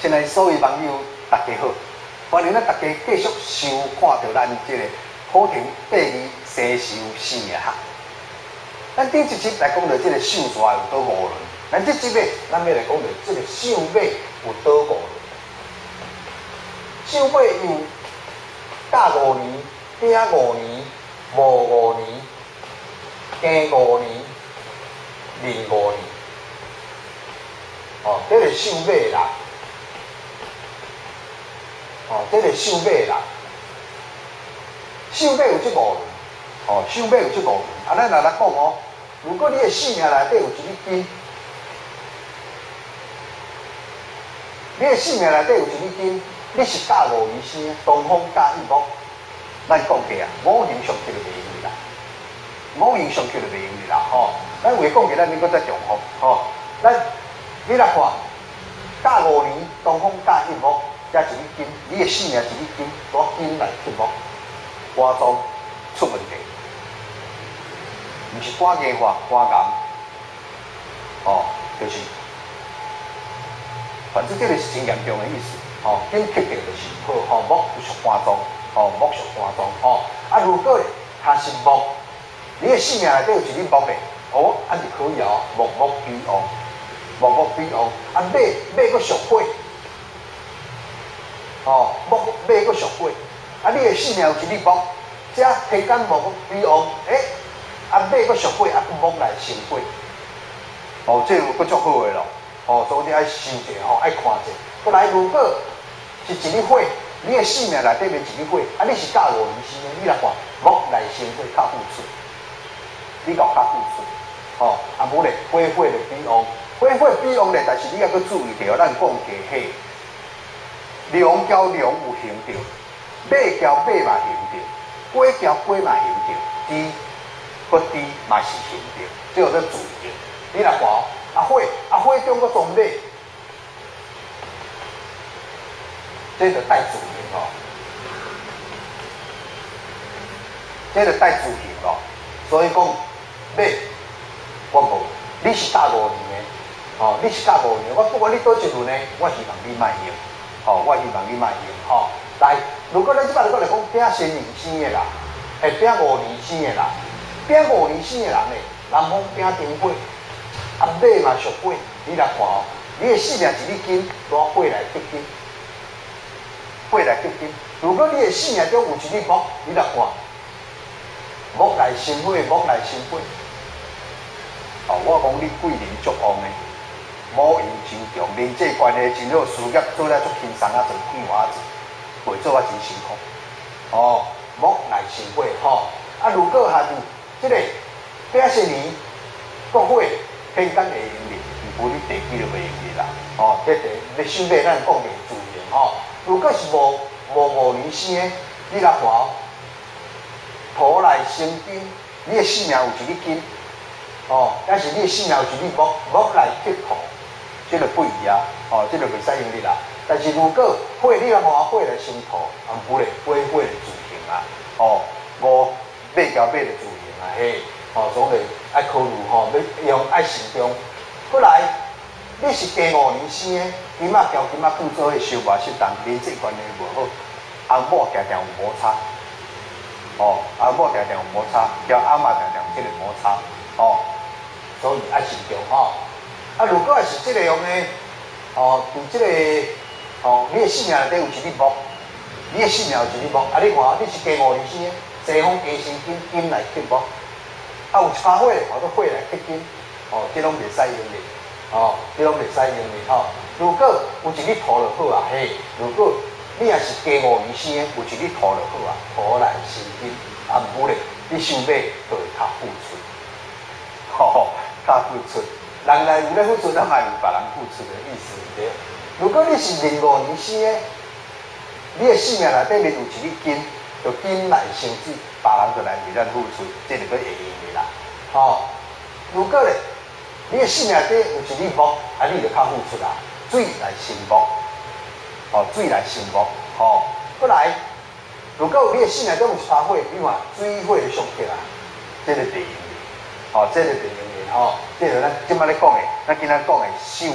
亲爱所有网友，大家好，欢迎咱大家继续收看到咱这个好庭第二西寿生命学。咱顶一集来讲到这个寿蛇有倒五轮，咱这集呢，咱要来讲到这个寿马有倒五轮。寿马有甲5年、丙5年、戊5年、庚5年、壬5年。哦，这个寿马啦。哦，这个寿马啦，寿马有这5轮，哦，寿马有这5轮。啊，咱来讲哦，如果你的性命内底有一粒金，你的性命内底有一粒金，你是甲5年生的，东方甲乙木，咱讲过啊，五行上去就袂用哩啦，五行上去就袂用哩啦，吼。咱话讲过，咱应该再重复，吼。咱你来看，甲5年，东方甲乙木。加一粒金，你的性命一粒金，攞金来克木，肝脏出问题，唔是肝硬化、肝癌，哦，就是，反正这个是真严重的意思，哦，金克定就是好，哦，木就属肝脏，哦，木属肝脏，哦，啊，如果它是木，你的性命内底有一粒木的，哦，安就可以哦，木木比旺，木木比旺，啊，马佫属火。哦，木佫属火，啊，你的性命有一粒木，这天干木比旺，啊，马佫属火，啊，木来生火，哦，这有佫足好的咯，哦，所以你爱想者，吼，爱看者。过来，如果是一粒火，你的性命内底面一粒火，啊，你是甲5年生的，你来看木来生火较富出，你搞较富出，哦，啊，无咧火就比旺，火比旺咧，但是你要佫注意着，咱讲过火。龙交龙有行着，马交马嘛行着，龟交龟嘛行着，猪佫猪嘛是行着，这有在注意着。你来看哦，火中佫装马，这就带自行哦，这就带自行哦。所以讲马，我无，你是甲5年的，哦，你是甲5年，我不管你倒一轮呢，我希望你莫用。哦，我希望你莫用吼。来，如果咱即摆如果来讲，丙申年生的人，丙5年生的人，丙5年生的人咧，南方丙丁火，啊马嘛属火，你来看哦，你的性命一粒金，攞火来克金，火来克金。如果你的性命中有一粒木，你来看，木来生火，木来生火。哦，我讲你贵人足旺的。五运真强，人际关系真好，事业做来足轻松啊，做快活子，袂做啊真辛苦。哦，木来生火吼，啊，如果还有这个丙申年国火天干会用哩，毋过你地基就袂用哩啦。哦，这你寿马咱讲袂自然吼。如果是戊5年生的，你来看哦，土来生金，你的性命有一粒金，哦，但是你的性命有一粒木，木来克土。这个不一样，哦，这个袂使用你啦。但是如果火，你来看火来生土，啊，不咧，火来自行啊，哦，马交马就自行啊，嘿，哦，所以爱考虑吼，要用爱慎重。过来，你是庚5年生的，金仔交金仔拄做伙相骂适当，人际关系无好，翁某常常有摩擦，哦，翁某常常有摩擦，交阿嬷常常有这个摩擦，哦，所以爱慎重吼。啊，如果是这个样的，哦，就这个，哦，你的性命内底有一粒木，你的性命有一粒木，啊，你看，你是庚5年生的，西方庚申金，金来克木，啊，有一把火，或者火来克金，哦，这拢袂使用的，哦，这拢袂使用的，吼。如果有一粒土就好啊，嘿，如果你也是庚5年生的，有一粒土就好啊，土来生金，啊，唔咧，你寿马就会较富出，吼，较富出。人来有咧付出，咱嘛有别人付出的意思对。如果你是壬5年生的，你的性命内底面有一粒金，就金来生子，别人就来为咱付出，这就个会用的啦。哦，如果咧，你的性命内底有一粒木，啊，你就较付出啦，水来生木，哦，水来生木，哦，过来，如果有你的性命中有一把火，你看水火相克啊，这个会用的，哦，这个会用的。哦，这个咱即摆咧讲的，咱今仔讲的寿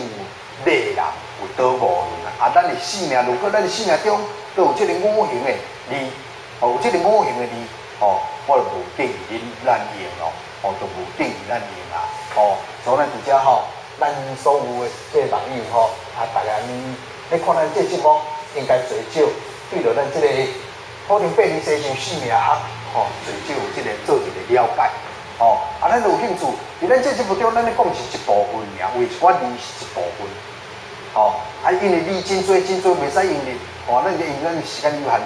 马人有倒5轮啊，啊，咱的生命，如果咱的生命中都有这个五行的字，有这个五行的字，我就无定于咱用咯，就无定于咱用啦，所以咱伫遮咱所有的这个朋友大家你看咱这节目应该最少对着咱这个可能8年生生4命最少有这个做一个了解，咱有兴趣，伫咱这节目中，咱咧讲是一部分尔，为一寡字是一部分，因为字真多袂使用哩，咱因为咱时间有限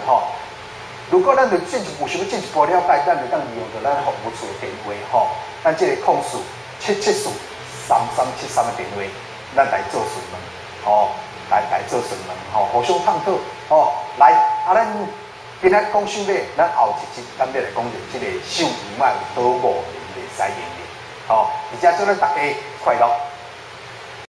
如果咱对进一步想要进一步了解，咱就当利用着咱服务处的电话咱这个控诉7743373的电话，咱来做询问，来做询问，互相探讨，来咱今仔讲手尾，咱后一集咱要来讲着这个手鱼卖有倒5年袂使用的，而且祝咱大家快乐。